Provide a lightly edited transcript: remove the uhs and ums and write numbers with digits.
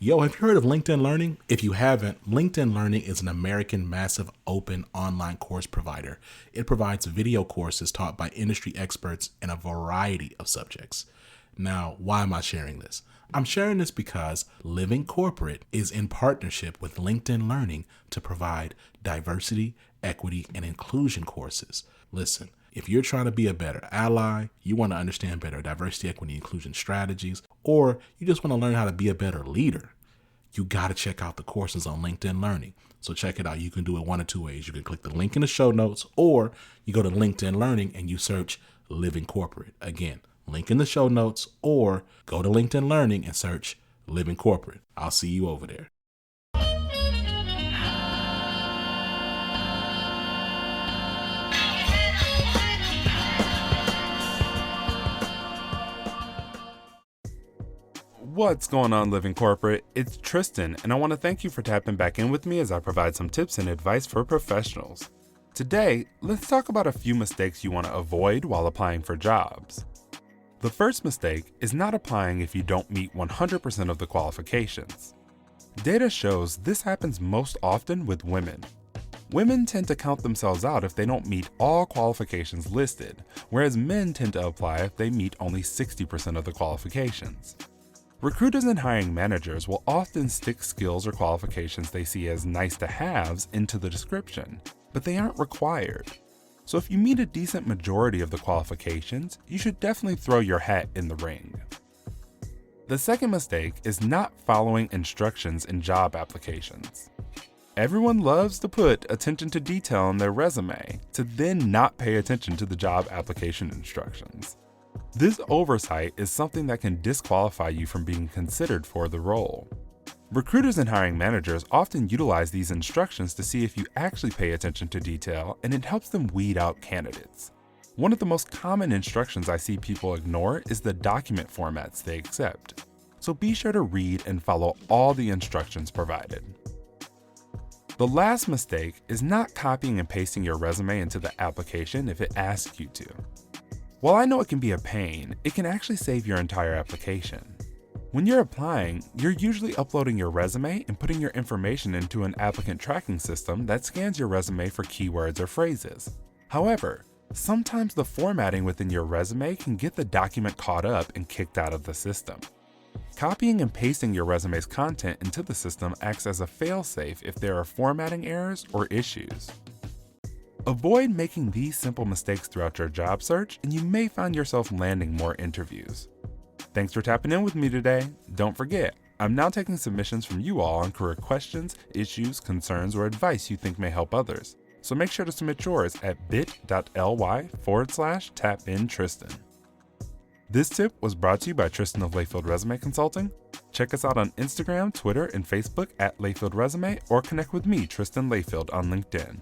Yo, have you heard of LinkedIn Learning? If you haven't, LinkedIn Learning is an American massive open online course provider. It provides video courses taught by industry experts in a variety of subjects. Now, why am I sharing this? I'm sharing this because Living Corporate is in partnership with LinkedIn Learning to provide diversity, equity, and inclusion courses. Listen, if you're trying to be a better ally, you want to understand better diversity, equity, inclusion strategies, or you just want to learn how to be a better leader, you got to check out the courses on LinkedIn Learning. So check it out. You can do it one of two ways. You can click the link in the show notes, or you go to LinkedIn Learning and you search Living Corporate. Again, link in the show notes, or go to LinkedIn Learning and search Living Corporate. I'll see you over there. What's going on, Living Corporate? It's Tristan, and I want to thank you for tapping back in with me as I provide some tips and advice for professionals. Today, let's talk about a few mistakes you want to avoid while applying for jobs. The first mistake is not applying if you don't meet 100% of the qualifications. Data shows this happens most often with women. Women tend to count themselves out if they don't meet all qualifications listed, whereas men tend to apply if they meet only 60% of the qualifications. Recruiters and hiring managers will often stick skills or qualifications they see as nice-to-haves into the description, but they aren't required. So if you meet a decent majority of the qualifications, you should definitely throw your hat in the ring. The second mistake is not following instructions in job applications. Everyone loves to put attention to detail in their resume to then not pay attention to the job application instructions. This oversight is something that can disqualify you from being considered for the role. Recruiters and hiring managers often utilize these instructions to see if you actually pay attention to detail, and it helps them weed out candidates. One of the most common instructions I see people ignore is the document formats they accept. So be sure to read and follow all the instructions provided. The last mistake is not copying and pasting your resume into the application if it asks you to. While I know it can be a pain, it can actually save your entire application. When you're applying, you're usually uploading your resume and putting your information into an applicant tracking system that scans your resume for keywords or phrases. However, sometimes the formatting within your resume can get the document caught up and kicked out of the system. Copying and pasting your resume's content into the system acts as a fail-safe if there are formatting errors or issues. Avoid making these simple mistakes throughout your job search, and you may find yourself landing more interviews. Thanks for tapping in with me today. Don't forget, I'm now taking submissions from you all on career questions, issues, concerns, or advice you think may help others. So make sure to submit yours at bit.ly/tapintristan. This tip was brought to you by Tristan of Layfield Resume Consulting. Check us out on Instagram, Twitter, and Facebook at Layfield Resume, or connect with me, Tristan Layfield, on LinkedIn.